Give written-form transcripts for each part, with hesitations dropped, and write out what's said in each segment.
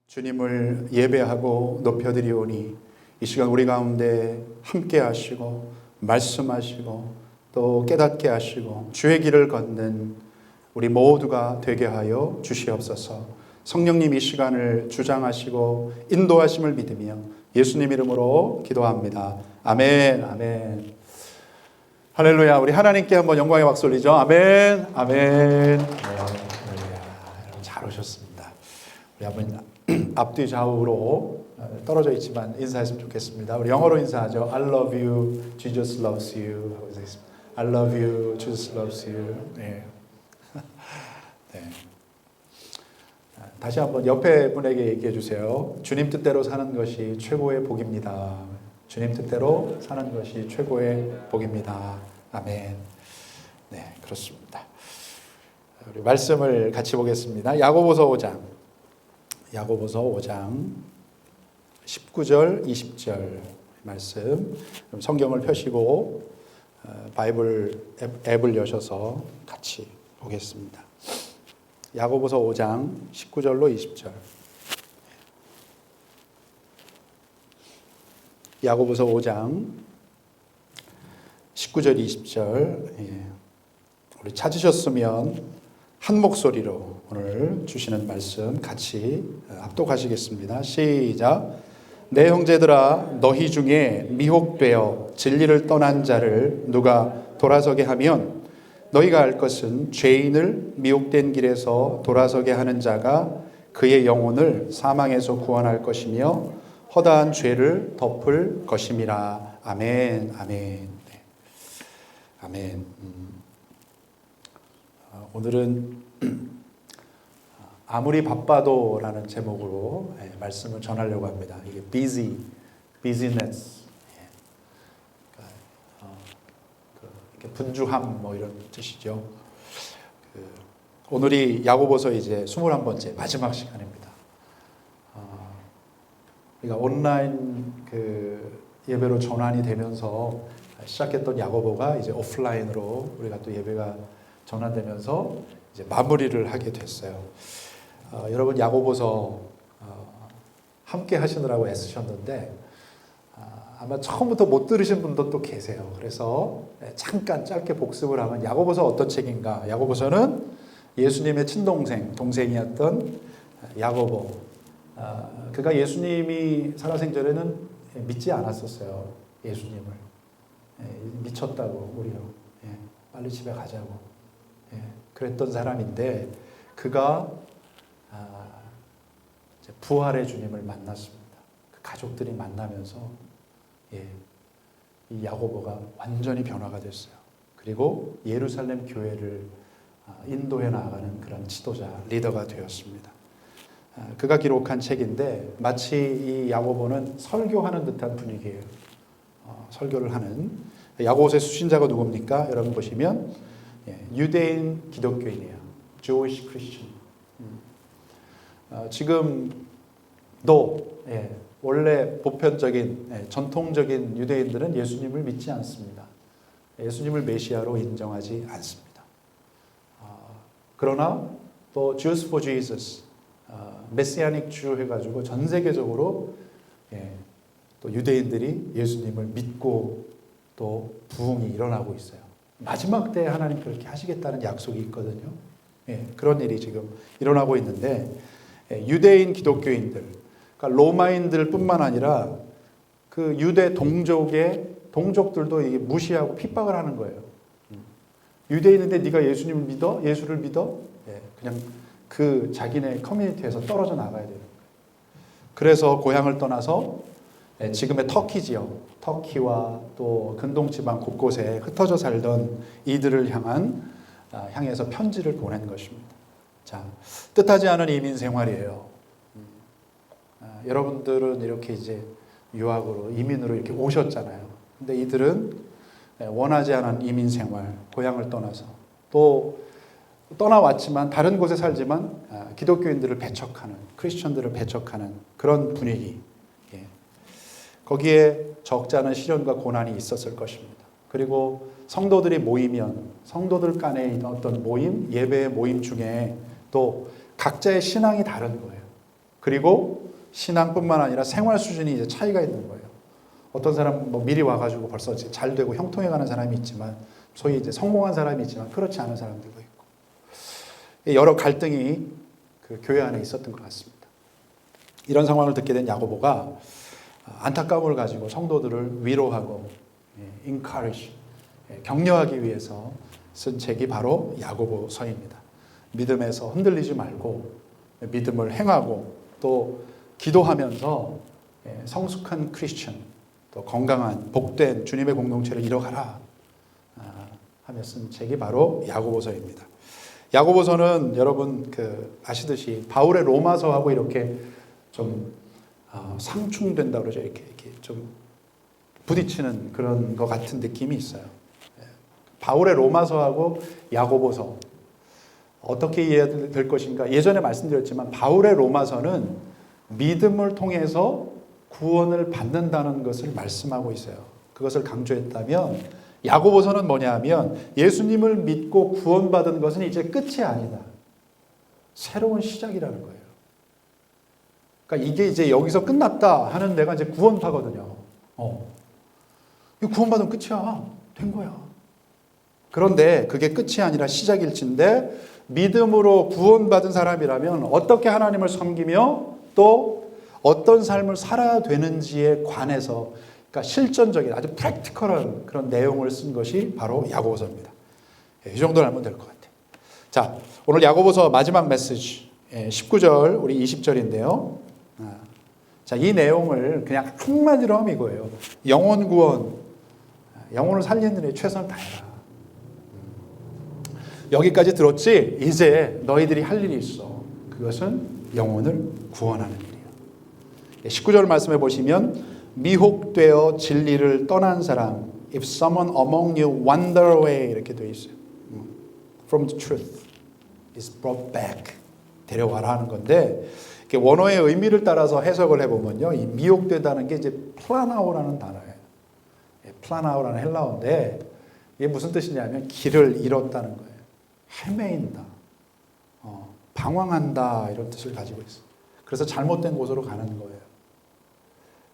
주님을 예배하고 높여드리오니 이 시간 우리 가운데 함께 하시고 말씀하시고 또 깨닫게 하시고 주의 길을 걷는 우리 모두가 되게 하여 주시옵소서. 성령님 이 시간을 주장하시고 인도하심을 믿으며 예수님 이름으로 기도합니다. 아멘. 아멘. 할렐루야. 우리 하나님께 한번 영광의 박수 올리죠. 아멘. 아멘. 잘 오셨습니다. 우리 한번 앞뒤 좌우로 떨어져 있지만 인사했으면 좋겠습니다. 우리 영어로 인사하죠. I love you, Jesus loves you. 하고 있습니다. I love you, Jesus loves you. 네. 네. 다시 한번 옆에 분에게 얘기해 주세요. 주님 뜻대로 사는 것이 최고의 복입니다. 주님 뜻대로 사는 것이 최고의 복입니다. 아멘. 네, 그렇습니다. 우리 말씀을 같이 보겠습니다. 야고보서 5장 19절 20절 말씀. 성경을 펴시고 바이블 앱을 여셔서 같이 보겠습니다. 야고보서 5장 19절로 20절. 야고보서 5장 19절 20절. 우리 찾으셨으면 한 목소리로 오늘 주시는 말씀 같이 합독하시겠습니다. 시작. 내 형제들아, 너희 중에 미혹되어 진리를 떠난 자를 누가 돌아서게 하면 너희가 알 것은 죄인을 미혹된 길에서 돌아서게 하는 자가 그의 영혼을 사망에서 구원할 것이며 허다한 죄를 덮을 것임이라. 아멘. 아멘. 네. 아멘. 오늘은 아무리 바빠도 라는 제목으로 말씀을 전하려고 합니다. 이게 busyness, 그러니까 분주함 뭐 이런 뜻이죠. 오늘이 야고보서 이제 21번째 마지막 시간입니다. 그러니까 온라인 예배로 전환이 되면서 시작했던 야고보가 이제 오프라인으로 우리가 또 예배가 전환되면서 이제 마무리를 하게 됐어요. 여러분 야고보서 함께 하시느라고 애쓰셨는데 아마 처음부터 못 들으신 분도 또 계세요. 그래서 잠깐 짧게 복습을 하면 야고보서 어떤 책인가? 야고보서는 예수님의 친동생, 동생이었던 야고보. 그가 예수님이 살아생전에는 믿지 않았었어요. 예수님을. 미쳤다고 우리로. 빨리 집에 가자고. 그랬던 사람인데 그가 부활의 주님을 만났습니다. 그 가족들이 만나면서 이 야고보가 완전히 변화가 됐어요. 그리고 예루살렘 교회를 인도해 나가는 그런 지도자, 리더가 되었습니다. 그가 기록한 책인데 마치 이 야고보는 설교하는 듯한 분위기예요. 설교를 하는. 야고보서의 수신자가 누굽니까? 여러분 보시면 유대인 기독교인이에요. Jewish Christian. 지금도 원래 보편적인 전통적인 유대인들은 예수님을 믿지 않습니다. 예수님을 메시아로 인정하지 않습니다. 그러나 또 Jews for Jesus, 메시아닉 주 해가지고 전 세계적으로 또 유대인들이 예수님을 믿고 또 부흥이 일어나고 있어요. 마지막 때에 하나님 그렇게 하시겠다는 약속이 있거든요. 그런 일이 지금 일어나고 있는데 유대인 기독교인들, 그러니까 로마인들 뿐만 아니라 그 유대 동족들도 이게 무시하고 핍박을 하는 거예요. 유대인인데 네가 예수님을 믿어? 예수를 믿어? 그냥 그 자기네 커뮤니티에서 떨어져 나가야 돼요. 그래서 고향을 떠나서 지금의 터키 지역, 터키와 또 근동지방 곳곳에 흩어져 살던 이들을 향해서 편지를 보낸 것입니다. 자, 뜻하지 않은 이민 생활이에요. 여러분들은 이렇게 이제 유학으로, 이민으로 이렇게 오셨잖아요. 근데 이들은 원하지 않은 이민 생활, 고향을 떠나서 또 떠나왔지만 다른 곳에 살지만 기독교인들을 배척하는, 크리스천들을 배척하는 그런 분위기. 거기에 적지 않은 시련과 고난이 있었을 것입니다. 그리고 성도들이 모이면 성도들 간의 어떤 모임, 예배의 모임 중에 또 각자의 신앙이 다른 거예요. 그리고 신앙뿐만 아니라 생활 수준이 이제 차이가 있는 거예요. 어떤 사람은 뭐 미리 와가지고 벌써 잘 되고 형통해 가는 사람이 있지만, 소위 이제 성공한 사람이 있지만 그렇지 않은 사람들도 있고, 여러 갈등이 그 교회 안에 있었던 것 같습니다. 이런 상황을 듣게 된 야고보가 안타까움을 가지고 성도들을 위로하고 encourage, 격려하기 위해서 쓴 책이 바로 야고보서입니다. 믿음에서 흔들리지 말고 믿음을 행하고 또 기도하면서 성숙한 크리스천, 또 건강한 복된 주님의 공동체를 이뤄가라 하며 쓴 책이 바로 야고보서입니다. 야고보서는 여러분 아시듯이 바울의 로마서하고 이렇게 좀 상충된다 그러죠. 이렇게 좀 부딪히는 그런 것 같은 느낌이 있어요. 바울의 로마서하고 야고보서 어떻게 이해될 것인가? 예전에 말씀드렸지만 바울의 로마서는 믿음을 통해서 구원을 받는다는 것을 말씀하고 있어요. 그것을 강조했다면 야고보서는 뭐냐 하면 예수님을 믿고 구원받은 것은 이제 끝이 아니다. 새로운 시작이라는 거예요. 그러니까 이게 이제 여기서 끝났다 하는 데가 이제 구원파거든요. 구원받으면 끝이야. 된 거야. 그런데 그게 끝이 아니라 시작일진데, 믿음으로 구원받은 사람이라면 어떻게 하나님을 섬기며 또 어떤 삶을 살아야 되는지에 관해서, 그러니까 실전적인 아주 프랙티컬한 그런 내용을 쓴 것이 바로 야고보서입니다. 이 정도는 알면 될 것 같아요. 자, 오늘 야고보서 마지막 메시지 19절 우리 20절인데요. 자, 이 내용을 그냥 한마디로 하면 이거예요. 영혼 구원, 영혼을 살리는 데 최선을 다해라. 여기까지 들었지? 이제 너희들이 할 일이 있어. 그것은 영혼을 구원하는 일이에요. 19절 말씀해 보시면 미혹되어 진리를 떠난 사람, if someone among you wander away, 이렇게 되어 있어요. From the truth is brought back, 데려와라 하는 건데, 원어의 의미를 따라서 해석을 해보면요, 이 미혹되다는 게 이제 플라나오라는 단어예요. 플라나오라는 헬라어인데 이게 무슨 뜻이냐면 길을 잃었다는 거예요. 헤매인다, 방황한다, 이런 뜻을 가지고 있어요. 그래서 잘못된 곳으로 가는 거예요.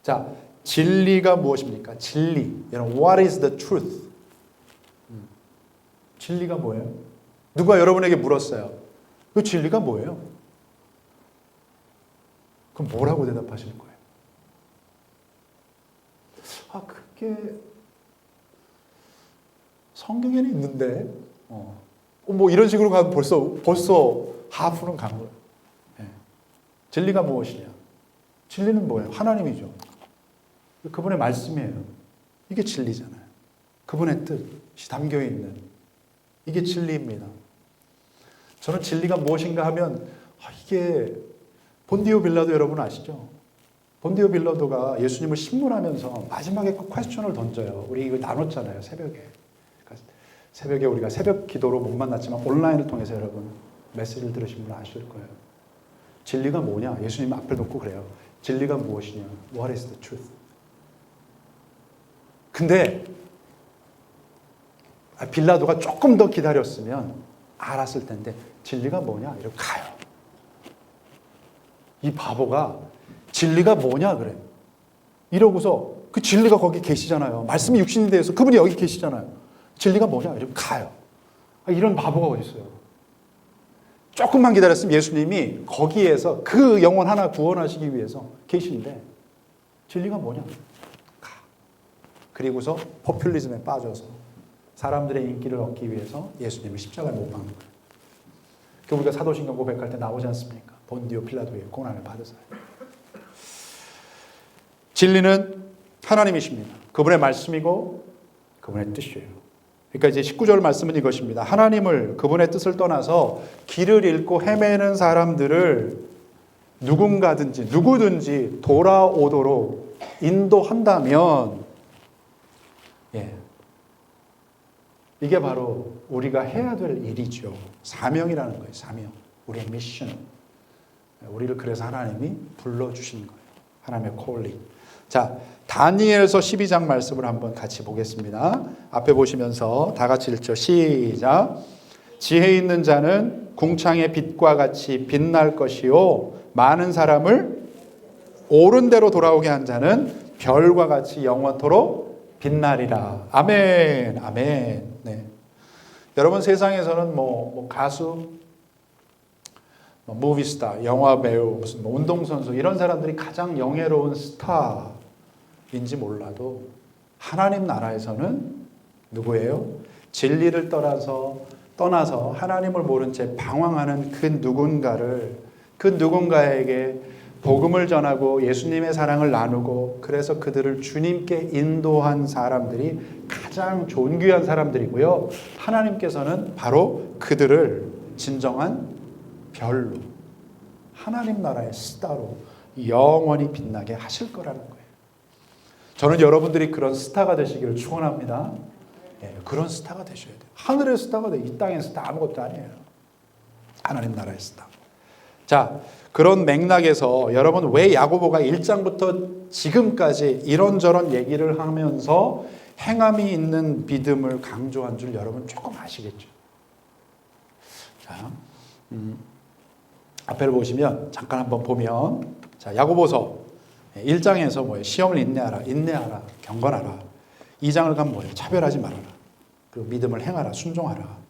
자, 진리가 무엇입니까? 진리. 여러분, what is the truth? 진리가 뭐예요? 누가 여러분에게 물었어요. 그 진리가 뭐예요? 그럼 뭐라고 대답하실 거예요? 그게 성경에는 있는데, 뭐 이런 식으로 가면 벌써 하프는 간 거예요. 진리가 무엇이냐? 진리는 뭐예요? 하나님이죠. 그분의 말씀이에요. 이게 진리잖아요. 그분의 뜻이 담겨 있는 이게 진리입니다. 저는 진리가 무엇인가 하면 이게 본디오 빌라도 여러분 아시죠? 본디오 빌라도가 예수님을 신문하면서 마지막에 그 퀘스천을 던져요. 우리 이거 나눴잖아요, 새벽에. 그러니까 새벽에 우리가 새벽 기도로 못 만났지만 온라인을 통해서 여러분 메시지를 들으신 분 아실 거예요. 진리가 뭐냐? 예수님 앞을 놓고 그래요. 진리가 무엇이냐? What is the truth? 근데 빌라도가 조금 더 기다렸으면 알았을 텐데 진리가 뭐냐? 이러고 가요. 이 바보가 진리가 뭐냐 그래. 이러고서 그 진리가 거기 계시잖아요. 말씀이 육신이 되어서 그분이 여기 계시잖아요. 진리가 뭐냐? 이러고 가요. 이런 바보가 어디 있어요? 조금만 기다렸으면 예수님이 거기에서 그 영혼 하나 구원하시기 위해서 계신데 진리가 뭐냐? 가. 그리고서 포퓰리즘에 빠져서 사람들의 인기를 얻기 위해서 예수님을 십자가에 못 박는 거예요. 그 우리가 사도신경 고백할 때 나오지 않습니까? 본디오 빌라도의 고난을 받으세요. 진리는 하나님이십니다. 그분의 말씀이고 그분의 뜻이에요. 그러니까 이제 19절 말씀은 이것입니다. 하나님을, 그분의 뜻을 떠나서 길을 잃고 헤매는 사람들을 누구든지 돌아오도록 인도한다면, 이게 바로 우리가 해야 될 일이죠. 사명이라는 거예요. 사명. 우리의 미션. 우리를 그래서 하나님이 불러주신 거예요. 하나님의 콜링. 자, 다니엘서 12장 말씀을 한번 같이 보겠습니다. 앞에 보시면서 다 같이 읽죠. 시작. 지혜 있는 자는 궁창의 빛과 같이 빛날 것이요 많은 사람을 옳은 대로 돌아오게 한 자는 별과 같이 영원토록 빛나리라. 아멘. 아멘. 네. 여러분 세상에서는 뭐 가수, 무비스타, 영화 배우, 무슨 운동선수 이런 사람들이 가장 영예로운 스타인지 몰라도 하나님 나라에서는 누구예요? 진리를 떠나서 하나님을 모른 채 방황하는 그 누군가에게 복음을 전하고 예수님의 사랑을 나누고 그래서 그들을 주님께 인도한 사람들이 가장 존귀한 사람들이고요. 하나님께서는 바로 그들을 진정한 별로 하나님 나라의 스타로 영원히 빛나게 하실 거라는 거예요. 저는 여러분들이 그런 스타가 되시기를 축원합니다. 예, 그런 스타가 되셔야 돼요. 하늘의 스타가 돼요. 이 땅의 스타 아무것도 아니에요. 하나님 나라의 스타. 자, 그런 맥락에서 여러분 왜 야고보가 1장부터 지금까지 이런저런 얘기를 하면서 행함이 있는 믿음을 강조한 줄 여러분 조금 아시겠죠? 자, 앞에를 보시면 잠깐 한번 보면 자, 야고보서 1장에서 뭐예요? 시험을 인내하라, 경건하라. 2장을 가면 뭐예요? 차별하지 말아라. 그리고 믿음을 행하라, 순종하라.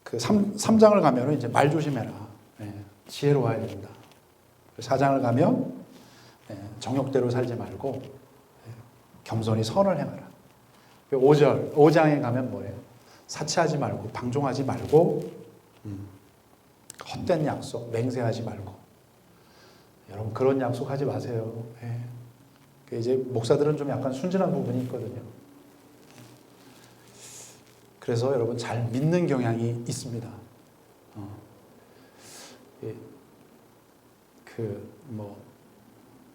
그 3장을 가면 이제 말 조심해라. 지혜로워야 된다. 4장을 가면 정욕대로 살지 말고 겸손히 선을 행하라. 5장에 가면 뭐예요? 사치하지 말고 방종하지 말고 헛된 약속, 맹세하지 말고. 여러분 그런 약속하지 마세요. 이제 목사들은 좀 약간 순진한 부분이 있거든요. 그래서 여러분 잘 믿는 경향이 있습니다.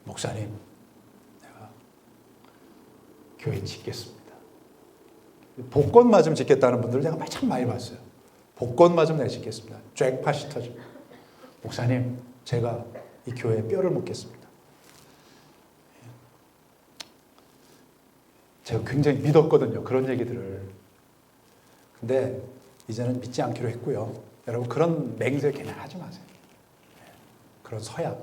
목사님, 내가 교회 짓겠습니다. 복권 맞으면 짓겠다는 분들 제가 참 많이 봤어요. 복권 맞으면 내가 짓겠습니다. 잭팟이 터져. 목사님, 제가 이 교회에 뼈를 묻겠습니다. 제가 굉장히 믿었거든요. 그런 얘기들을. 근데 이제는 믿지 않기로 했고요. 여러분 그런 맹세 그냥 하지 마세요. 그런 서약.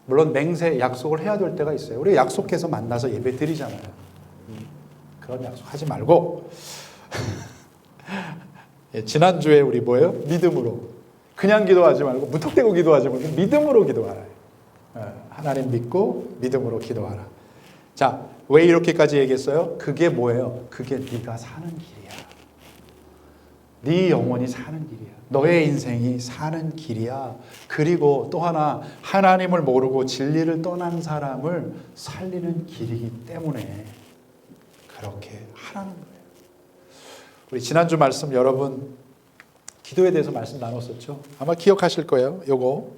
물론 맹세 약속을 해야 될 때가 있어요. 우리 약속해서 만나서 예배 드리잖아요. 그런 약속 하지 말고 지난주에 우리 뭐예요? 믿음으로. 그냥 기도하지 말고 무턱대고 기도하지 말고 믿음으로 기도하라. 하나님 믿고 믿음으로 기도하라. 자, 왜 이렇게까지 얘기했어요? 그게 뭐예요? 그게 네가 사는 길이야. 네 영혼이 사는 길이야. 너의 인생이 사는 길이야. 그리고 또 하나 하나님을 모르고 진리를 떠난 사람을 살리는 길이기 때문에 그렇게 하라는 거예요. 우리 지난주 말씀 여러분 기도에 대해서 말씀 나눴었죠? 아마 기억하실 거예요. 요거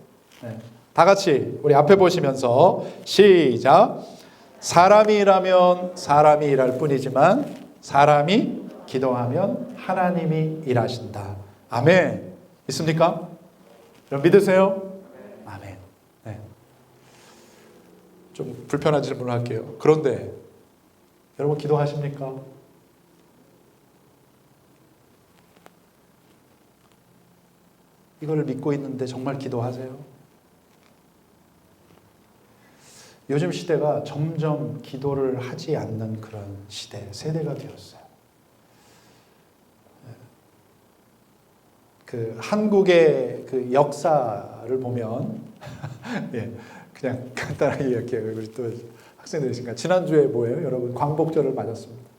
다 같이 우리 앞에 보시면서 시작. 사람이 일하면 사람이 일할 뿐이지만 사람이 기도하면 하나님이 일하신다. 아멘. 믿습니까? 여러분 믿으세요? 아멘. 네. 좀 불편한 질문을 할게요. 그런데 여러분 기도하십니까? 이걸 믿고 있는데 정말 기도하세요? 요즘 시대가 점점 기도를 하지 않는 그런 세대가 되었어요. 그 한국의 그 역사를 보면 그냥 간단하게 이야기해요. 우리 또 학생들이시니까 지난주에 뭐예요? 여러분 광복절을 맞았습니다.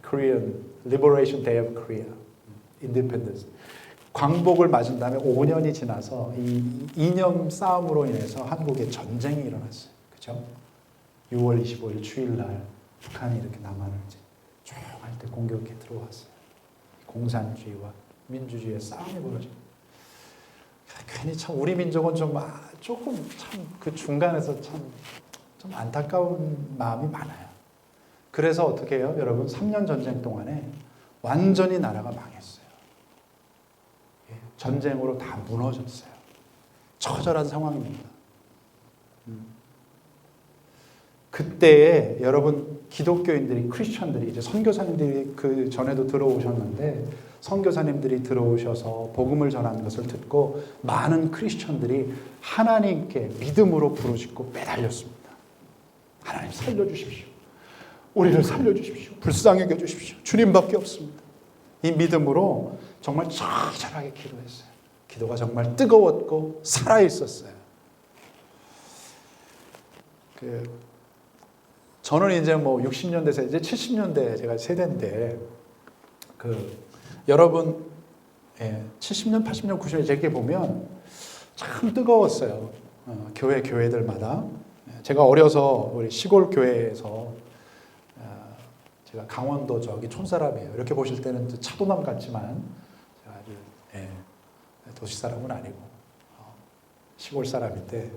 Korean Liberation Day of Korea, Independence. 광복을 맞은 다음에 5년이 지나서 이 이념 싸움으로 인해서 한국에 전쟁이 일어났어요. 그렇죠? 6월 25일 주일날 북한이 이렇게 남한을 이제 조용할 때 공격해 들어왔어요. 공산주의와 민주주의의 싸움이 벌어집니다. 괜히 참 우리 민족은 조금 참 그 중간에서 좀 안타까운 마음이 많아요. 그래서 어떻게 해요? 여러분 3년 전쟁 동안에 완전히 나라가 망했어요. 전쟁으로 다 무너졌어요. 처절한 상황입니다. 그때에 여러분 기독교인들이, 크리스천들이, 이제 선교사님들이 그 전에도 들어오셨는데 선교사님들이 들어오셔서 복음을 전하는 것을 듣고 많은 크리스천들이 하나님께 믿음으로 부르짖고 매달렸습니다. 하나님 살려주십시오. 우리를 살려주십시오. 불쌍하게 해주십시오. 주님밖에 없습니다. 이 믿음으로 정말 처절하게 기도했어요. 기도가 정말 뜨거웠고 살아있었어요. 저는 이제 뭐 60년대에서 이제 70년대 제가 세대인데, 여러분, 70년, 80년, 90년 이렇게 보면 참 뜨거웠어요. 교회들마다. 제가 어려서 우리 시골 교회에서, 제가 강원도 저기 촌사람이에요. 이렇게 보실 때는 차도남 같지만 제가 아주 도시 사람은 아니고 시골 사람인데,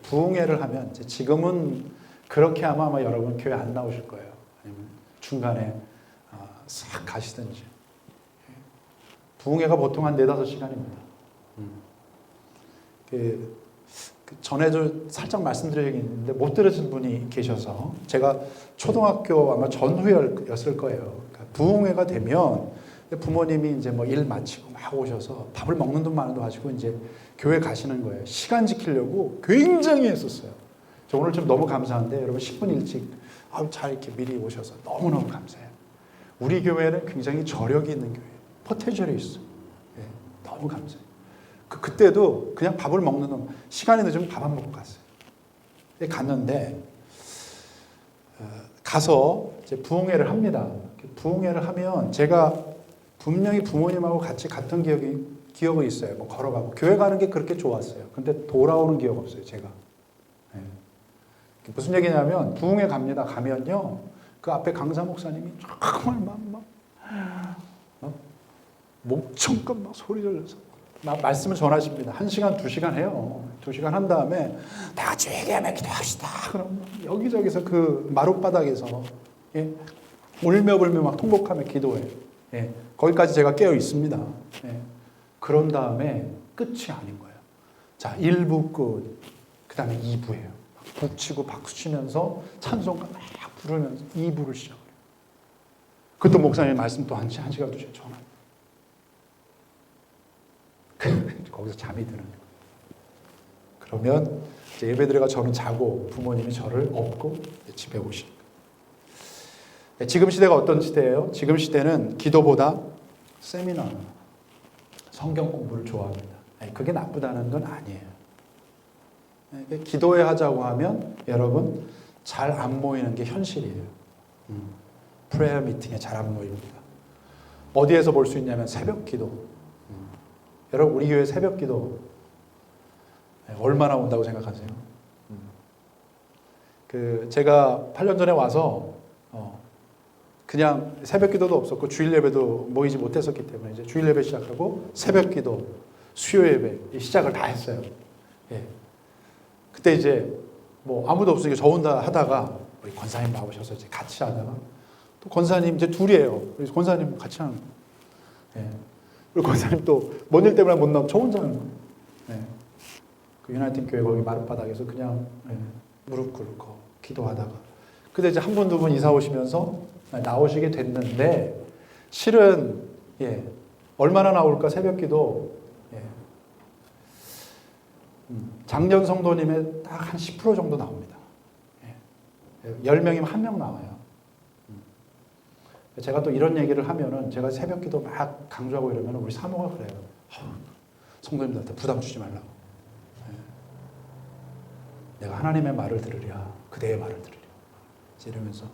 부흥회를 하면 지금은 그렇게 하면 아마 여러분 교회 안 나오실 거예요. 아니면 중간에 싹 가시든지. 부흥회가 보통 한 4-5시간입니다. 전에도 살짝 말씀드린 적이 있는데 못 들으신 분이 계셔서, 제가 초등학교 아마 전후였을 거예요. 그러니까 부흥회가 되면 부모님이 이제 뭐 일 마치고 막 오셔서 밥을 먹는 돈 마는 돈 가지고 이제 교회 가시는 거예요. 시간 지키려고 굉장히 했었어요. 저 오늘 좀 너무 감사한데 여러분 10분 일찍 잘 이렇게 미리 오셔서 너무너무 감사해요. 우리 교회는 굉장히 저력이 있는 교회예요. 포텐셜이 있어요. 너무 감사해요. 그때도 그냥 밥을 먹는 놈, 시간이 늦으면 밥 안 먹고 갔어요. 갔는데 가서 이제 부흥회를 합니다. 부흥회를 하면 제가 분명히 부모님하고 같이 갔던 기억이 있어요. 뭐 걸어가고 교회 가는 게 그렇게 좋았어요. 근데 돌아오는 기억 없어요, 제가. 무슨 얘기냐면 부흥회 갑니다. 가면요, 그 앞에 강사 목사님이 정말 막 목청껏 막 소리 질러서 막 말씀을 전하십니다. 1시간, 2시간 해요. 2시간 한 다음에 다 같이 회개하며 기도합시다. 그럼 여기저기서 그 마룻바닥에서 울며불며 막 통곡하며 기도해요. 거기까지 제가 깨어 있습니다. 그런 다음에 끝이 아닌 거예요. 자, 1부 끝, 그 다음에 2부예요. 북치고 박수치면서 찬송가 막 부르면서 2부를 시작해요. 그것도 목사님 말씀 또 1시간, 2시간 전합니다. 거기서 잠이 드는 거예요. 그러면 이제 예배드려가 저는 자고 부모님이 저를 업고 집에 오시는 거예요. 지금 시대가 어떤 시대예요? 지금 시대는 기도보다 세미나, 성경 공부를 좋아합니다. 그게 나쁘다는 건 아니에요. 기도회 하자고 하면 여러분 잘 안 모이는 게 현실이에요. 프레이어 미팅에 잘 안 모입니다. 어디에서 볼 수 있냐면 새벽 기도. 여러분 우리 교회 새벽 기도 얼마나 온다고 생각하세요? 제가 8년 전에 와서 그냥 새벽 기도도 없었고 주일 예배도 모이지 못했었기 때문에 이제 주일 예배 시작하고 새벽 기도, 수요 예배 시작을 다 했어요. 그때 이제 뭐 아무도 없으니까 저 혼자 하다가 우리 권사님 나오셔서 이제 같이 하다가 또 권사님 이제 둘이에요. 그래서 권사님 같이 하는 거예요. 그리고 권사님 또 뭔 일 때문에 못 나오면 저 혼자 하는 거예요. 그 유나이팅 교회 거기 마룻바닥에서 그냥 무릎 꿇고 기도하다가 근데 이제 한 분, 두 분 이사 오시면서 나오시게 됐는데 실은 얼마나 나올까 새벽 기도 작년 성도님의 딱 한 10% 정도 나옵니다. 10명이면 1명 나와요. 제가 또 이런 얘기를 하면은 제가 새벽 기도 막 강조하고 이러면 우리 사모가 그래요. 성도님들한테 부담 주지 말라고. 내가 하나님의 말을 들으랴, 그대의 말을 들으랴. 이러면서.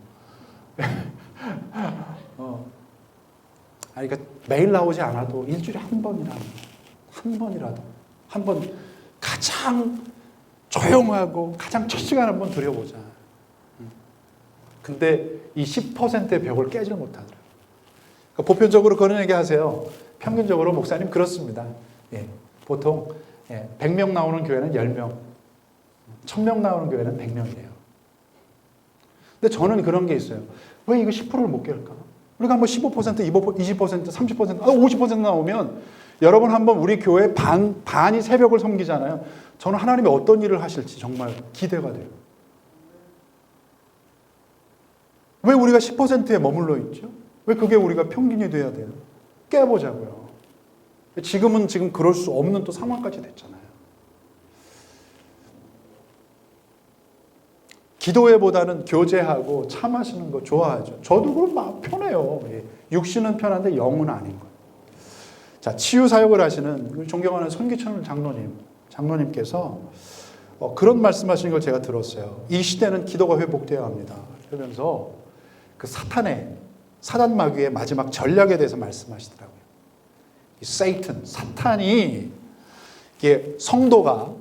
그러니까 매일 나오지 않아도 일주일에 한 번이라도, 한 번 가장 조용하고 가장 첫 시간 한번 드려보자. 근데 이 10%의 벽을 깨지를 못하더라고요. 그러니까 보편적으로 그런 얘기 하세요. 평균적으로 목사님 그렇습니다. 보통 100명 나오는 교회는 10명, 1000명 나오는 교회는 100명이래요. 근데 저는 그런 게 있어요. 왜 이거 10%를 못 깰까? 우리가 뭐 15%, 20%, 30%, 50% 나오면 여러분 한번 우리 교회 반이 새벽을 섬기잖아요. 저는 하나님이 어떤 일을 하실지 정말 기대가 돼요. 왜 우리가 10%에 머물러 있죠? 왜 그게 우리가 평균이 돼야 돼요? 깨보자고요. 지금 그럴 수 없는 또 상황까지 됐잖아요. 기도회보다는 교제하고 차 마시는 거 좋아하죠. 저도 그럼 막 편해요. 육신은 편한데 영은 아닌 거예요. 자, 치유 사역을 하시는 존경하는 손기천 장로님께서 그런 말씀하시는 걸 제가 들었어요. 이 시대는 기도가 회복되어야 합니다. 그러면서 그 사단 마귀의 마지막 전략에 대해서 말씀하시더라고요. 이 사탄이 이게 성도가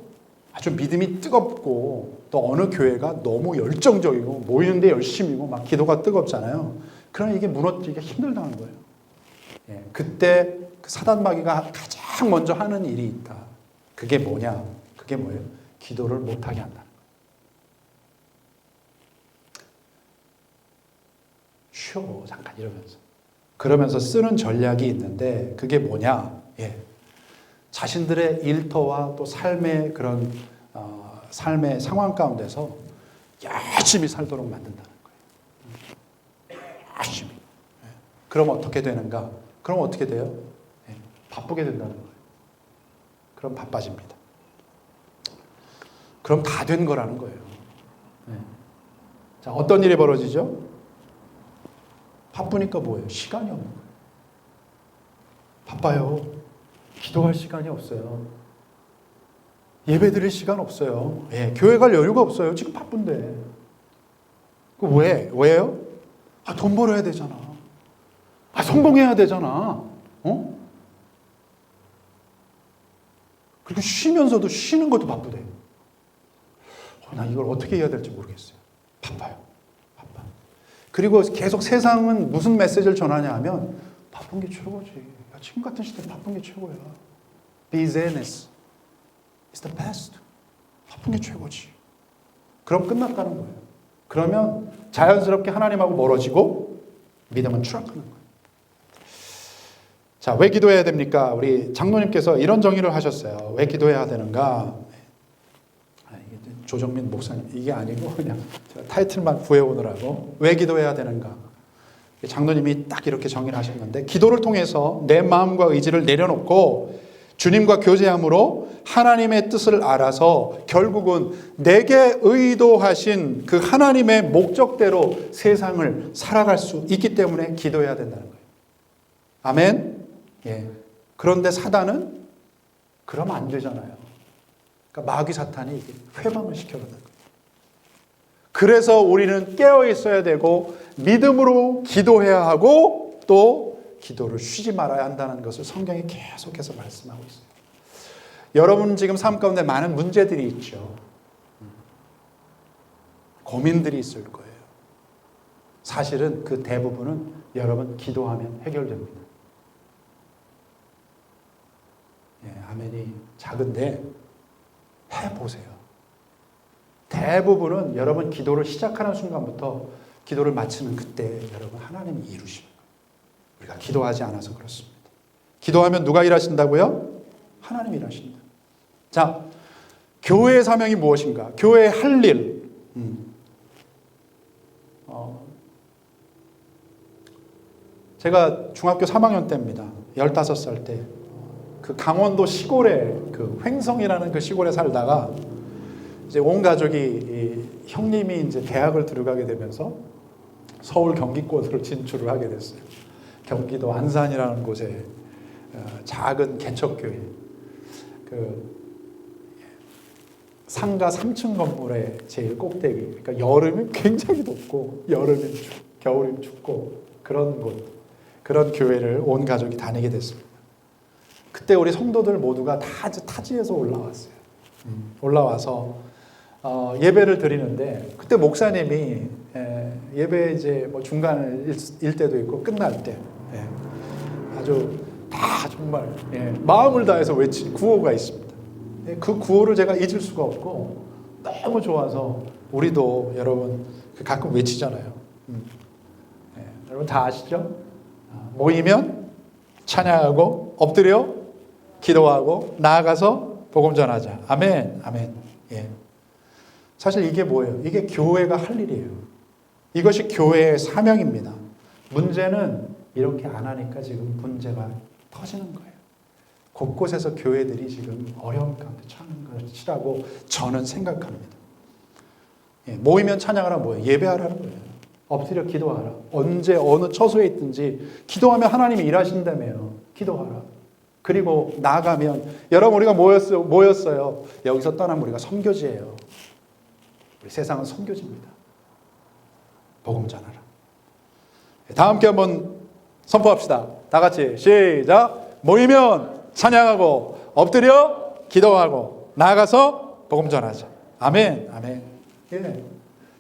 아주 믿음이 뜨겁고 또 어느 교회가 너무 열정적이고 모이는데 열심이고 막 기도가 뜨겁잖아요. 그러면 이게 무너지기가 힘들다는 거예요. 그때 그 사단 마귀가 가장 먼저 하는 일이 있다. 그게 뭐냐? 그게 뭐예요? 기도를 못하게 한다는 거예요. 쉬어 잠깐 이러면서. 그러면서 쓰는 전략이 있는데 그게 뭐냐? 자신들의 일터와 또 삶의 그런 삶의 상황 가운데서 열심히 살도록 만든다는 거예요. 열심히. 그럼 어떻게 되는가? 그럼 어떻게 돼요? 바쁘게 된다는 거예요. 그럼 바빠집니다. 그럼 다 된 거라는 거예요. 자, 어떤 일이 벌어지죠? 바쁘니까 뭐예요? 시간이 없는 거예요. 바빠요. 기도할 시간이 없어요. 예배 드릴 시간 없어요. 교회 갈 여유가 없어요. 지금 바쁜데. 왜요? 돈 벌어야 되잖아. 성공해야 되잖아. 그리고 쉬면서도 쉬는 것도 바쁘대. 나 이걸 어떻게 해야 될지 모르겠어요. 바빠. 그리고 계속 세상은 무슨 메시지를 전하냐 하면 바쁜 게 최고지. 지금 같은 시대에 바쁜 게 최고야. Busyness is the best. 바쁜 게 최고지. 그럼 끝났다는 거예요. 그러면 자연스럽게 하나님하고 멀어지고 믿음은 추락하는 거예요. 자, 왜 기도해야 됩니까? 우리 장로님께서 이런 정의를 하셨어요. 왜 기도해야 되는가? 조정민 목사님, 이게 아니고 그냥 제가 타이틀만 구해오느라고 왜 기도해야 되는가? 장로님이 딱 이렇게 정의를 하셨는데, 기도를 통해서 내 마음과 의지를 내려놓고 주님과 교제함으로 하나님의 뜻을 알아서 결국은 내게 의도하신 그 하나님의 목적대로 세상을 살아갈 수 있기 때문에 기도해야 된다는 거예요. 아멘? 그런데 사단은 그러면 안 되잖아요. 그러니까 마귀 사탄이 회방을 시켜간다는 거예요. 그래서 우리는 깨어 있어야 되고 믿음으로 기도해야 하고 또 기도를 쉬지 말아야 한다는 것을 성경이 계속해서 말씀하고 있어요. 여러분 지금 삶 가운데 많은 문제들이 있죠. 고민들이 있을 거예요. 사실은 그 대부분은 여러분 기도하면 해결됩니다. 아멘이 작은데 해보세요. 대부분은 여러분 기도를 시작하는 순간부터 기도를 마치는 그때 여러분 하나님이 이루시는 거예요. 우리가 기도하지 않아서 그렇습니다. 기도하면 누가 일하신다고요? 하나님이 일하신다. 자, 교회의 사명이 무엇인가? 교회의 할 일. 제가 중학교 3학년 때입니다. 15살 때. 그 강원도 시골에 그 횡성이라는 그 시골에 살다가 이제 온 가족이 형님이 이제 대학을 들어가게 되면서 서울 경기권으로 진출을 하게 됐어요. 경기도 안산이라는 곳에 작은 개척교회, 그 상가 3층 건물의 제일 꼭대기. 그러니까 여름이 굉장히 덥고 겨울이 춥고 그런 곳, 그런 교회를 온 가족이 다니게 됐습니다. 그때 우리 성도들 모두가 다 타지에서 올라왔어요. 올라와서 예배를 드리는데 그때 목사님이 예배 이제 뭐 중간일 때도 있고 끝날 때 아주 다 정말 마음을 다해서 외친 구호가 있습니다. 그 구호를 제가 잊을 수가 없고 너무 좋아서 우리도 여러분 가끔 외치잖아요. 여러분 다 아시죠? 모이면 찬양하고 엎드려 기도하고 나아가서 복음 전하자. 아멘, 아멘. 사실 이게 뭐예요? 이게 교회가 할 일이에요. 이것이 교회의 사명입니다. 문제는 이렇게 안 하니까 지금 문제가 터지는 거예요. 곳곳에서 교회들이 지금 어려움 가운데 처하는 것이라고 저는 생각합니다. 모이면 찬양하라 뭐예요? 예배하라는 거예요. 엎드려 기도하라. 언제 어느 처소에 있든지 기도하면 하나님이 일하신다며요. 기도하라. 그리고 나아가면 여러분 우리가 모였어요. 여기서 떠나면 우리가 선교지예요. 우리 세상은 선교지입니다. 복음 전하라. 다 함께 한번 선포합시다. 다 같이 시작. 모이면 찬양하고 엎드려 기도하고 나아가서 복음 전하자. 아멘. 아멘. 예.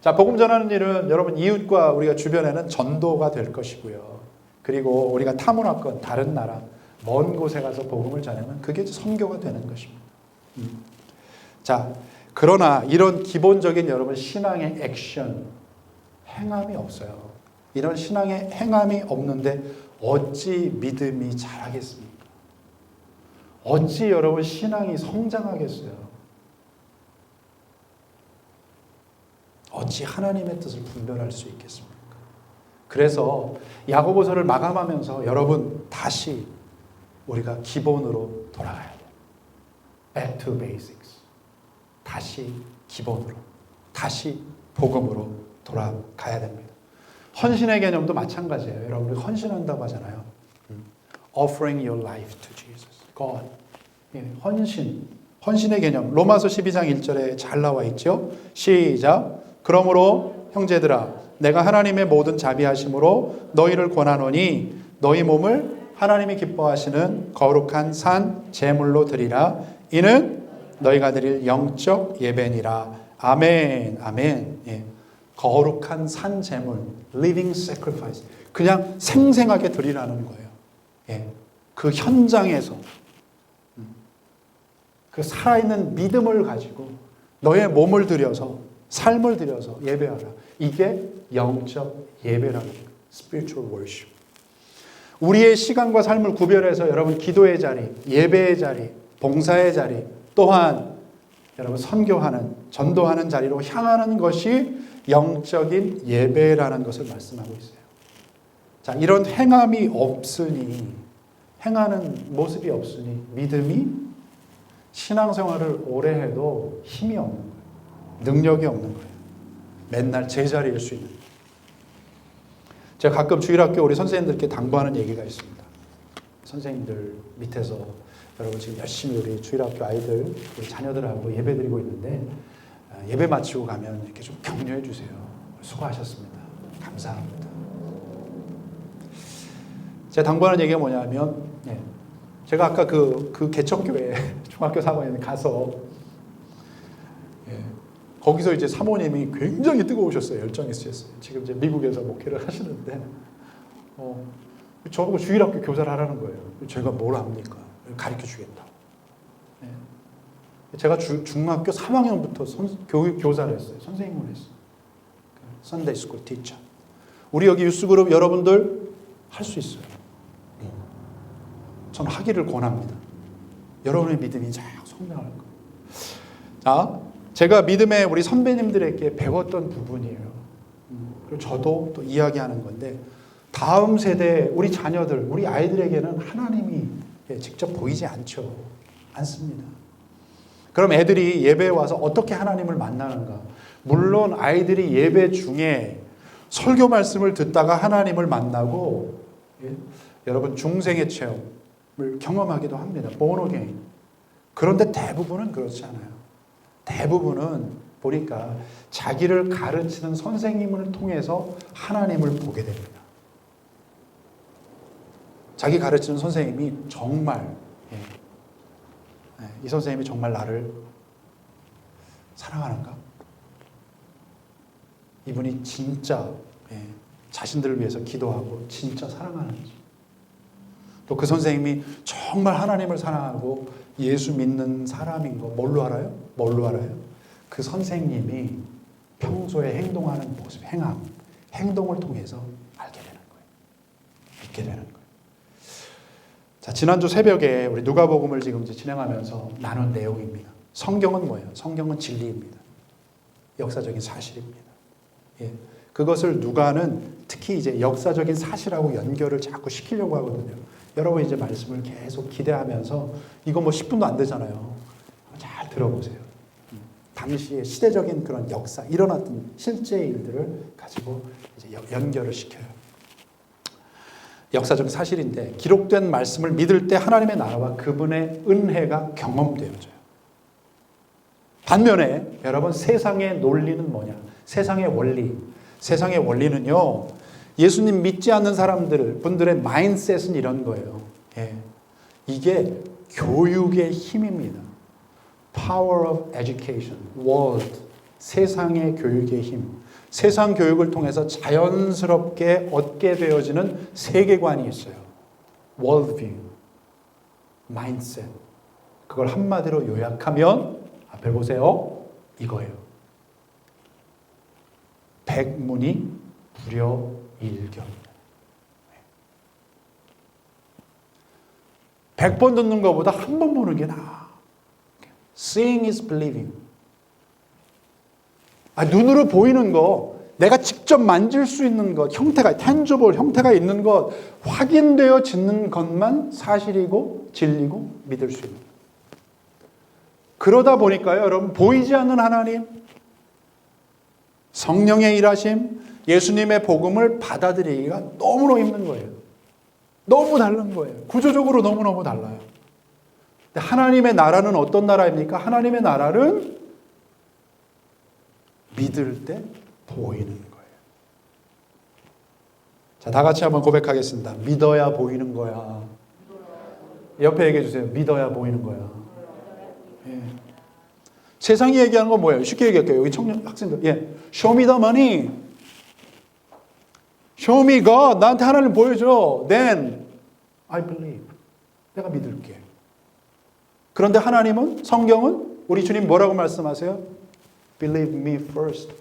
자, 복음 전하는 일은 여러분 이웃과 우리가 주변에는 전도가 될 것이고요. 그리고 우리가 타문화권 다른 나라 먼 곳에 가서 복음을 전하면 그게 선교가 되는 것입니다. 자, 그러나 이런 기본적인 여러분 신앙의 액션, 행함이 없어요. 이런 신앙의 행함이 없는데 어찌 믿음이 자라겠습니까? 어찌 여러분 신앙이 성장하겠어요? 어찌 하나님의 뜻을 분별할 수 있겠습니까? 그래서 야고보서를 마감하면서 여러분 다시 우리가 기본으로 돌아가야 돼요. Back to basics. 다시 기본으로, 다시 복음으로 돌아가야 됩니다. 헌신의 개념도 마찬가지예요. 여러분 우리 헌신한다고 하잖아요. Offering your life to Jesus, God. 헌신의 개념 로마서 12장 1절에 잘 나와 있죠. 시작. 그러므로 형제들아 내가 하나님의 모든 자비하심으로 너희를 권하노니 너희 몸을 하나님이 기뻐하시는 거룩한 산 제물로 드리라. 이는 너희가 드릴 영적 예배니라. 아멘. 아멘. 예. 거룩한 산 제물, living sacrifice. 그냥 생생하게 드리라는 거예요. 예. 그 현장에서 그 살아있는 믿음을 가지고 너의 몸을 들여서 삶을 들여서 예배하라. 이게 영적 예배라는 거예요. spiritual worship. 우리의 시간과 삶을 구별해서 여러분 기도의 자리, 예배의 자리, 봉사의 자리, 또한 여러분 선교하는, 전도하는 자리로 향하는 것이 영적인 예배라는 것을 말씀하고 있어요. 자, 이런 행함이 없으니, 행하는 모습이 없으니 믿음이 신앙생활을 오래 해도 힘이 없는 거예요. 능력이 없는 거예요. 맨날 제자리일 수 있는. 제가 가끔 주일학교 우리 선생님들께 당부하는 얘기가 있습니다. 선생님들 밑에서 여러분 지금 열심히 우리 주일학교 아이들, 우리 자녀들하고 예배 드리고 있는데 예배 마치고 가면 이렇게 좀 격려해 주세요. 수고하셨습니다. 감사합니다. 제가 당부하는 얘기가 뭐냐면 제가 아까 그 개척교회 중학교 3학년에 가서 거기서 이제 사모님이 굉장히 뜨거우셨어요. 열정이 있으셨어요. 지금 이제 미국에서 목회를 하시는데 저보고 주일학교 교사를 하라는 거예요. 제가 뭘 합니까? 가르쳐 주겠다. 제가 중학교 3학년부터 교사를 했어요. 선생님을 했어요. 선데이 스쿨 티처. 우리 여기 유스그룹 여러분들 할 수 있어요. 저는 하기를 권합니다. 여러분의 믿음이 쫙 성장할 거예요. 자, 제가 믿음의 우리 선배님들에게 배웠던 부분이에요. 그리고 저도 또 이야기하는 건데 다음 세대 우리 자녀들, 우리 아이들에게는 하나님이 직접 보이지 않습니다. 그럼 애들이 예배에 와서 어떻게 하나님을 만나는가? 물론 아이들이 예배 중에 설교 말씀을 듣다가 하나님을 만나고 여러분 중생의 체험을 경험하기도 합니다. born again. 그런데 대부분은 그렇지 않아요. 대부분은 보니까 자기를 가르치는 선생님을 통해서 하나님을 보게 됩니다. 자기 가르치는 선생님이 정말 이 선생님이 정말 나를 사랑하는가? 이분이 진짜 자신들을 위해서 기도하고 진짜 사랑하는지, 또 그 선생님이 정말 하나님을 사랑하고 예수 믿는 사람인 거 뭘로 알아요? 뭘로 알아요? 그 선생님이 평소에 행동하는 모습, 행동을 통해서 알게 되는 거예요. 믿게 되는 거예요. 자, 지난주 새벽에 우리 누가복음을 지금 진행하면서 나눈 내용입니다. 성경은 뭐예요? 성경은 진리입니다. 역사적인 사실입니다. 그것을 누가는 특히 이제 역사적인 사실하고 연결을 자꾸 시키려고 하거든요. 여러분 이제 말씀을 계속 기대하면서 이거 뭐 10분도 안 되잖아요. 잘 들어보세요. 당시의 시대적인 그런 역사, 일어났던 실제 일들을 가지고 이제 연결을 시켜요. 역사적 사실인데 기록된 말씀을 믿을 때 하나님의 나라와 그분의 은혜가 경험되어져요. 반면에 여러분 세상의 논리는 뭐냐? 세상의 원리. 세상의 원리는요. 예수님 믿지 않는 분들의 마인드셋은 이런 거예요. 예. 이게 교육의 힘입니다. Power of education, world, 세상의 교육의 힘. 세상 교육을 통해서 자연스럽게 얻게 되어지는 세계관이 있어요. world view, mindset. 그걸 한마디로 요약하면 앞에 보세요. 이거예요. 백문이 불여일견. 100번 듣는 것보다 한 번 보는 게 나아. Seeing is believing. 눈으로 보이는 거, 내가 직접 만질 수 있는 것, 형태가, tangible 형태가 있는 것, 확인되어지는 것만 사실이고 진리고 믿을 수 있는 것. 그러다 보니까요, 여러분, 보이지 않는 하나님, 성령의 일하심, 예수님의 복음을 받아들이기가 너무너무 힘든 거예요. 너무 다른 거예요. 구조적으로 너무너무 달라요. 근데 하나님의 나라는 어떤 나라입니까? 하나님의 나라는 믿을 때 보이는 거예요. 자, 다 같이 한번 고백하겠습니다. 믿어야 보이는 거야. 옆에 얘기해 주세요. 믿어야 보이는 거야. 예. 세상이 얘기하는 건 뭐예요? 쉽게 얘기할게요. 여기 청년 학생들. 예. Show me the money. Show me God. 나한테 하나님 보여줘. Then I believe. 내가 믿을게. 그런데 하나님은, 성경은 우리 주님 뭐라고 말씀하세요? Believe me first.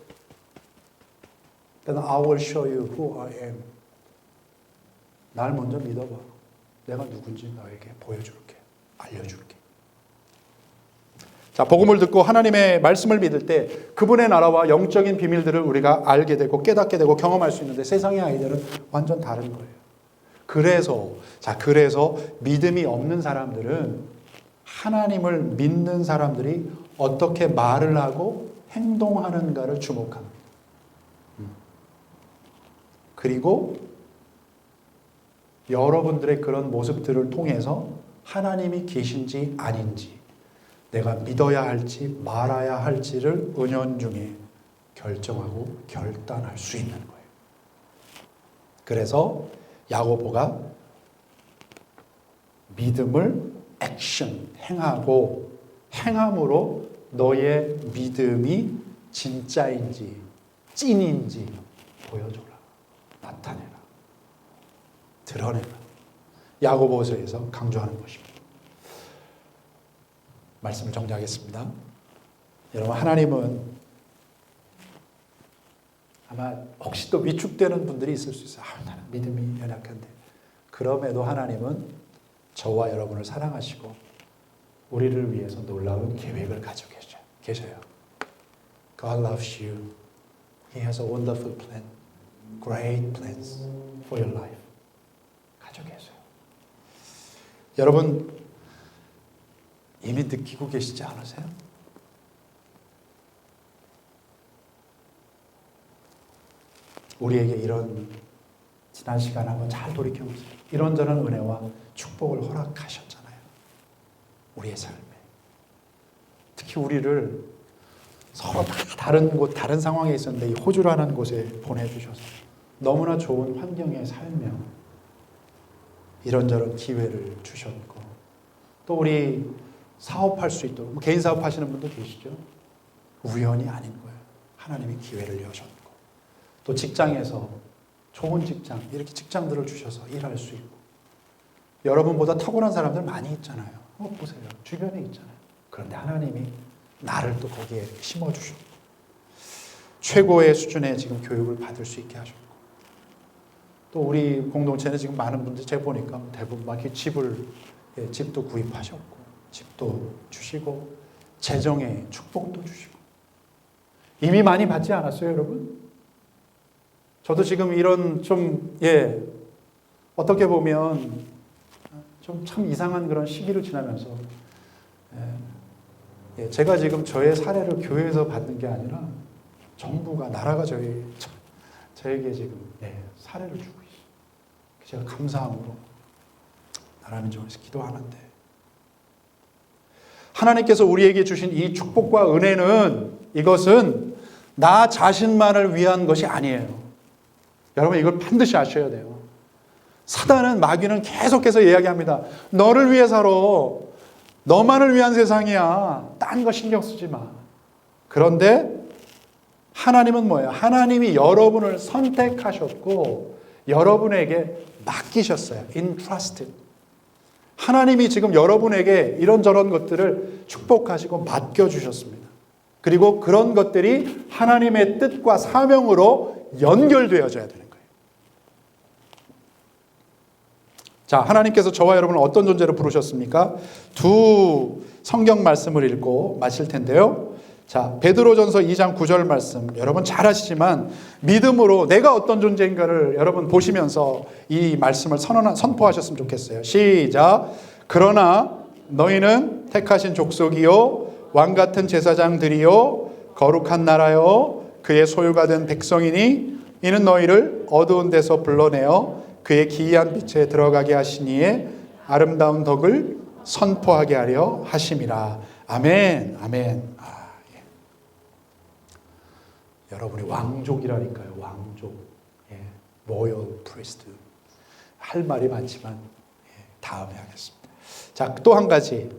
Then I will show you who I am. 날 먼저 믿어봐. 내가 누군지 너에게 보여줄게. 알려줄게. 자, 복음을 듣고 하나님의 말씀을 믿을 때 그분의 나라와 영적인 비밀들을 우리가 알게 되고 깨닫게 되고 경험할 수 있는데 세상의 아이들은 완전 다른 거예요. 그래서 믿음이 없는 사람들은 하나님을 믿는 사람들이 어떻게 말을 하고 행동하는가를 주목합니다. 그리고 여러분들의 그런 모습들을 통해서 하나님이 계신지 아닌지, 내가 믿어야 할지 말아야 할지를 은연중에 결정하고 결단할 수 있는 거예요. 그래서 야고보가 믿음을 액션, 행하고 행함으로 너의 믿음이 진짜인지 찐인지 보여줘라. 나타내라. 드러내라. 야고보서에서 강조하는 것입니다. 말씀을 정리하겠습니다. 여러분, 하나님은 아마 혹시 또 위축되는 분들이 있을 수 있어요. 나는 믿음이 연약한데. 그럼에도 하나님은 저와 여러분을 사랑하시고 우리를 위해서 놀라운 계획을 가지고 계셔요. God loves you. He has a wonderful plan. Great plans for your life. 가지고 계세요. 여러분 이미 느끼고 계시지 않으세요? 우리에게 이런 지난 시간 한번 잘 돌이켜보세요. 이런저런 은혜와 축복을 허락하셨잖아요. 우리의 삶에. 특히 우리를 서로 다 다른 곳, 다른 상황에 있었는데 이 호주라는 곳에 보내주셔서 너무나 좋은 환경에 살며 이런저런 기회를 주셨고, 또 우리 사업할 수 있도록, 개인 사업하시는 분도 계시죠? 우연이 아닌 거예요. 하나님이 기회를 여셨고, 또 직장에서 좋은 직장, 이렇게 직장들을 주셔서 일할 수 있고, 여러분보다 탁월한 사람들 많이 있잖아요. 보세요. 주변에 있잖아요. 그런데 하나님이 나를 또 거기에 심어주셨고, 최고의 수준의 지금 교육을 받을 수 있게 하셨고, 또 우리 공동체는 지금 많은 분들 제가 보니까 대부분 막 이렇게 집도 구입하셨고, 집도 주시고, 재정의 축복도 주시고, 이미 많이 받지 않았어요, 여러분? 저도 지금 이런 좀, 어떻게 보면 좀 참 이상한 그런 시기를 지나면서, 제가 지금 저의 사례를 교회에서 받는 게 아니라 정부가, 나라가 저에게 지금 사례를 주고 있어요. 제가 감사함으로 나라는 쪽에서 기도하는데, 하나님께서 우리에게 주신 이 축복과 은혜는, 이것은 나 자신만을 위한 것이 아니에요. 여러분 이걸 반드시 아셔야 돼요. 사단은, 마귀는 계속해서 이야기합니다. 너를 위해 살아. 너만을 위한 세상이야. 딴 거 신경 쓰지 마. 그런데 하나님은 뭐예요? 하나님이 여러분을 선택하셨고 여러분에게 맡기셨어요. entrusted. 하나님이 지금 여러분에게 이런저런 것들을 축복하시고 맡겨주셨습니다. 그리고 그런 것들이 하나님의 뜻과 사명으로 연결되어져야 되는 거예요. 자, 하나님께서 저와 여러분을 어떤 존재로 부르셨습니까? 두 성경 말씀을 읽고 마칠 텐데요. 자, 베드로전서 2장 9절 말씀, 여러분 잘 아시지만 믿음으로 내가 어떤 존재인가를 여러분 보시면서 이 말씀을 선포하셨으면 좋겠어요. 시작. 그러나 너희는 택하신 족속이요 왕같은 제사장들이요 거룩한 나라요 그의 소유가 된 백성이니 이는 너희를 어두운 데서 불러내어 그의 기이한 빛에 들어가게 하시니에 아름다운 덕을 선포하게 하려 하심이라. 아멘. 아멘. 여러분이 왕족이라니까요. 왕족. 로열 프리스트. 할 말이 많지만 다음에 하겠습니다. 자, 또 한 가지.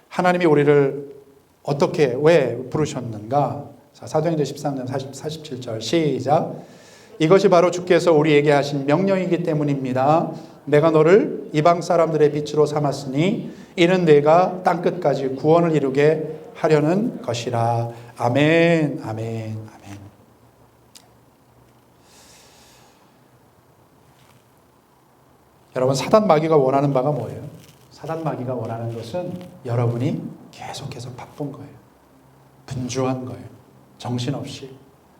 하나님이 우리를 어떻게, 왜 부르셨는가? 자, 사도행전 13장 47절 시작. 이것이 바로 주께서 우리에게 하신 명령이기 때문입니다. 내가 너를 이방 사람들의 빛으로 삼았으니 이는 내가 땅끝까지 구원을 이루게 하려는 것이라. 아멘. 아멘. 아멘. 여러분, 사단 마귀가 원하는 바가 뭐예요? 사단 마귀가 원하는 것은 여러분이 계속해서 바쁜 거예요. 분주한 거예요. 정신없이.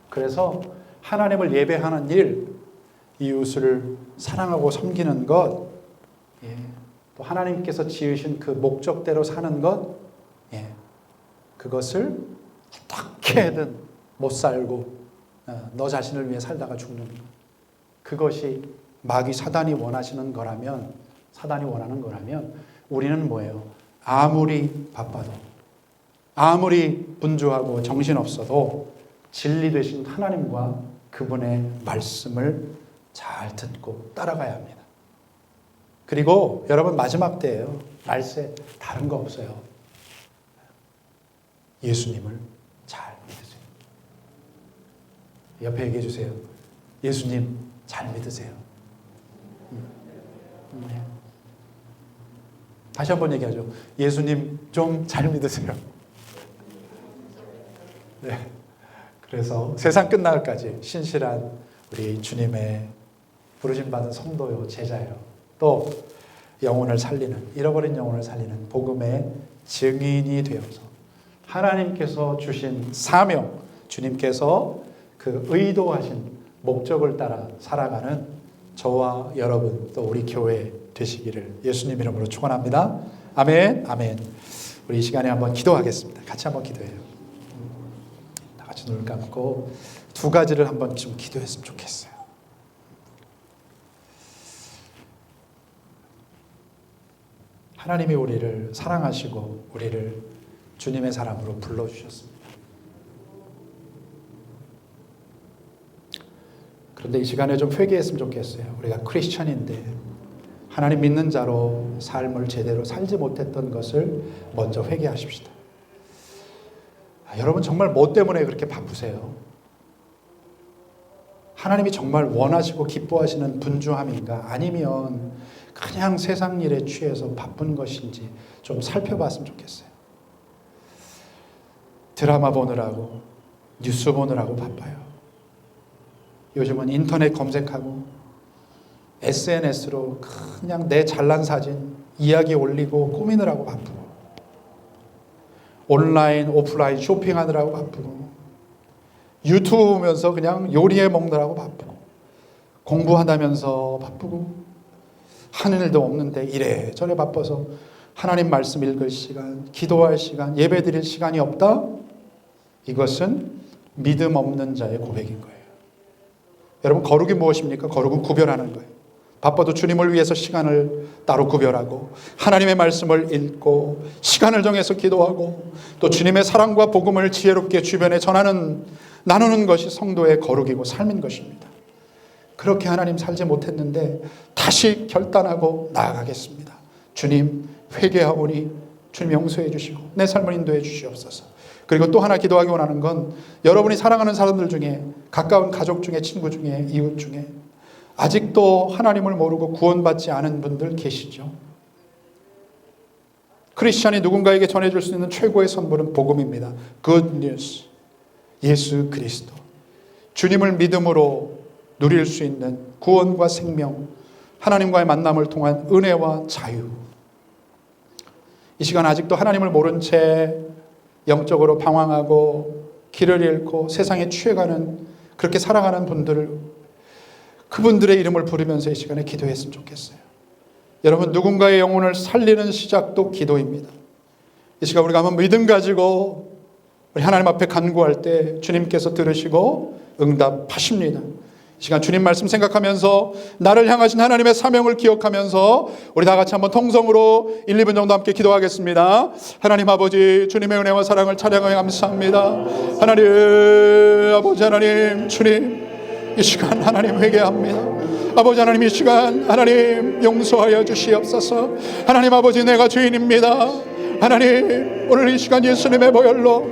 그래서 하나님을 예배하는 일, 이웃을 사랑하고 섬기는 것, 또 하나님께서 지으신 그 목적대로 사는 것, 그것을 어떻게든 못 살고 너 자신을 위해 살다가 죽는 것. 그것이 마귀 사단이 원하시는 거라면, 사단이 원하는 거라면 우리는 뭐예요? 아무리 바빠도, 아무리 분주하고 정신없어도 진리 되신 하나님과 그분의 말씀을 잘 듣고 따라가야 합니다. 그리고 여러분 마지막 때예요. 말세 다른 거 없어요. 예수님을 잘 믿으세요. 옆에 얘기해 주세요. 예수님 잘 믿으세요. 다시 한번 얘기하죠. 예수님 좀 잘 믿으세요. 네. 그래서 세상 끝날까지 신실한 우리 주님의 부르심받은 성도요, 제자요, 또 영혼을 살리는, 잃어버린 영혼을 살리는 복음의 증인이 되어서 하나님께서 주신 사명, 주님께서 그 의도하신 목적을 따라 살아가는 저와 여러분, 또 우리 교회 되시기를 예수님 이름으로 축원합니다. 아멘. 아멘. 우리 이 시간에 한번 기도하겠습니다. 같이 한번 기도해요. 다 같이 눈을 감고 두 가지를 한번 좀 기도했으면 좋겠어요. 하나님이 우리를 사랑하시고 우리를 주님의 사람으로 불러주셨습니다. 그런데 이 시간에 좀 회개했으면 좋겠어요. 우리가 크리스천인데 하나님 믿는 자로 삶을 제대로 살지 못했던 것을 먼저 회개하십시다. 여러분 정말 뭐 때문에 그렇게 바쁘세요? 하나님이 정말 원하시고 기뻐하시는 분주함인가? 아니면 그냥 세상 일에 취해서 바쁜 것인지 좀 살펴봤으면 좋겠어요. 드라마 보느라고, 뉴스 보느라고 바빠요. 요즘은 인터넷 검색하고 SNS로 그냥 내 잘난 사진 이야기 올리고 꾸미느라고 바쁘고, 온라인 오프라인 쇼핑하느라고 바쁘고, 유튜브 보면서 그냥 요리해 먹느라고 바쁘고, 공부한다면서 바쁘고 하는 일도 없는데 이래저래 바빠서 하나님 말씀 읽을 시간, 기도할 시간, 예배 드릴 시간이 없다? 이것은 믿음 없는 자의 고백인 거예요. 여러분, 거룩이 무엇입니까? 거룩은 구별하는 거예요. 바빠도 주님을 위해서 시간을 따로 구별하고 하나님의 말씀을 읽고 시간을 정해서 기도하고 또 주님의 사랑과 복음을 지혜롭게 주변에 전하는, 나누는 것이 성도의 거룩이고 삶인 것입니다. 그렇게 하나님 살지 못했는데 다시 결단하고 나아가겠습니다. 주님, 회개하오니 주님 용서해 주시고 내 삶을 인도해 주시옵소서. 그리고 또 하나 기도하기 원하는 건 여러분이 사랑하는 사람들 중에, 가까운 가족 중에, 친구 중에, 이웃 중에 아직도 하나님을 모르고 구원받지 않은 분들 계시죠? 크리스찬이 누군가에게 전해줄 수 있는 최고의 선물은 복음입니다. Good news. 예수 그리스도. 주님을 믿음으로 누릴 수 있는 구원과 생명, 하나님과의 만남을 통한 은혜와 자유. 이 시간 아직도 하나님을 모른 채 영적으로 방황하고 길을 잃고 세상에 취해가는, 그렇게 살아가는 분들을, 그분들의 이름을 부르면서 이 시간에 기도했으면 좋겠어요. 여러분, 누군가의 영혼을 살리는 시작도 기도입니다. 이 시간 우리가 한번 믿음 가지고 우리 하나님 앞에 간구할 때 주님께서 들으시고 응답하십니다. 이 시간 주님 말씀 생각하면서 나를 향하신 하나님의 사명을 기억하면서 우리 다 같이 한번 통성으로 1, 2분 정도 함께 기도하겠습니다. 하나님 아버지, 주님의 은혜와 사랑을 찬양하여 감사합니다. 하나님 아버지, 하나님 주님, 이 시간 하나님 회개합니다. 아버지 하나님, 이 시간 하나님 용서하여 주시옵소서. 하나님 아버지, 내가 죄인입니다. 하나님, 오늘 이 시간 예수님의 보혈로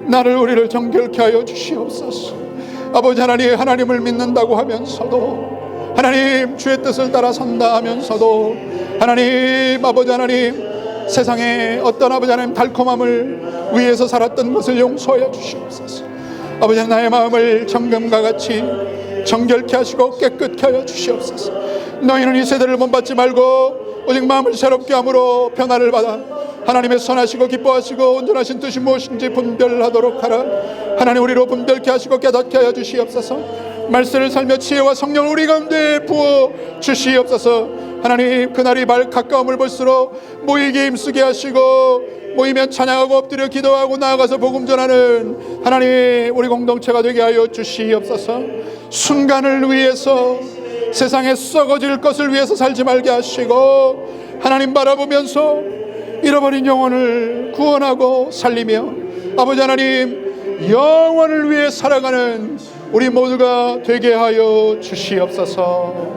나를, 우리를 정결케 하여 주시옵소서. 아버지 하나님, 하나님을 믿는다고 하면서도, 하나님 주의 뜻을 따라 산다 하면서도, 하나님 아버지 하나님, 세상에 어떤 아버지 하나님 달콤함을 위해서 살았던 것을 용서하여 주시옵소서. 아버지, 나의 마음을 정금과 같이 정결케 하시고 깨끗케 하여 주시옵소서. 너희는 이 세대를 본받지 말고 오직 마음을 새롭게 함으로 변화를 받아 하나님의 선하시고 기뻐하시고 온전하신 뜻이 무엇인지 분별하도록 하라. 하나님, 우리로 분별케 하시고 깨닫게 하여 주시옵소서. 말씀을 살며 지혜와 성령을 우리 가운데 부어 주시옵소서. 하나님, 그날이 가까움을 볼수록 모이게 힘쓰게 하시고, 모이면 찬양하고 엎드려 기도하고 나아가서 복음 전하는 하나님, 우리 공동체가 되게 하여 주시옵소서. 순간을 위해서, 세상에 썩어질 것을 위해서 살지 말게 하시고, 하나님 바라보면서 잃어버린 영혼을 구원하고 살리며, 아버지 하나님, 영원을 위해 살아가는 우리 모두가 되게 하여 주시옵소서.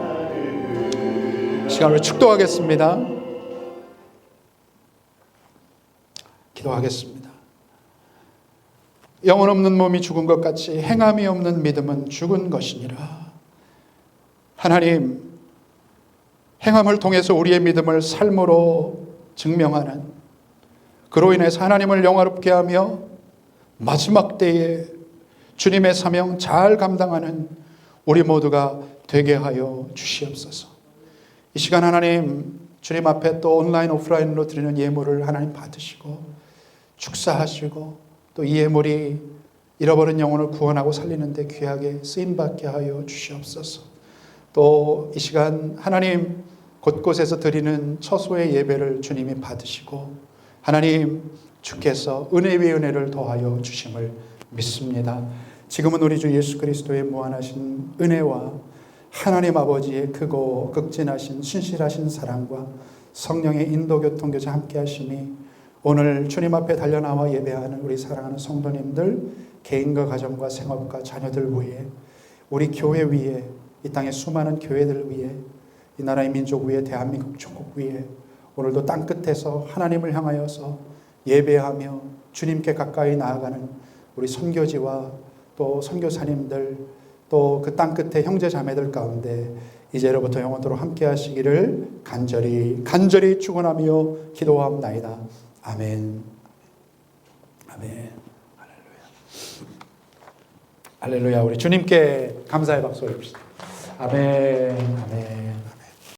시간을 축도하겠습니다. 기도하겠습니다. 영혼 없는 몸이 죽은 것 같이 행함이 없는 믿음은 죽은 것이니라. 하나님, 행함을 통해서 우리의 믿음을 삶으로 증명하는, 그로 인해서 하나님을 영화롭게 하며 마지막 때에 주님의 사명 잘 감당하는 우리 모두가 되게 하여 주시옵소서. 이 시간 하나님, 주님 앞에 또 온라인 오프라인으로 드리는 예물을 하나님 받으시고 축사하시고, 또 이 예물이 잃어버린 영혼을 구원하고 살리는데 귀하게 쓰임받게 하여 주시옵소서. 또 이 시간 하나님, 곳곳에서 드리는 처소의 예배를 주님이 받으시고, 하나님 주께서 은혜 위에 은혜를 더하여 주심을 믿습니다. 지금은 우리 주 예수 그리스도의 무한하신 은혜와 하나님 아버지의 크고 극진하신 신실하신 사랑과 성령의 인도 교통 교제 함께 하심이 오늘 주님 앞에 달려나와 예배하는 우리 사랑하는 성도님들, 개인과 가정과 생업과 자녀들 위해, 우리 교회 위에, 이 땅의 수많은 교회들 위에, 이 나라의 민족 위에, 대한민국 천국 위에, 오늘도 땅끝에서 하나님을 향하여서 예배하며 주님께 가까이 나아가는 우리 선교지와 또 선교사님들, 또 그 땅끝의 형제 자매들 가운데 이제로부터 영원토록 함께 하시기를 간절히 축원하며 기도하옵나이다. 아멘. 아멘. 할렐루야. 할렐루야. 우리 주님께 감사의 박수 올립시다. 아멘. 아멘.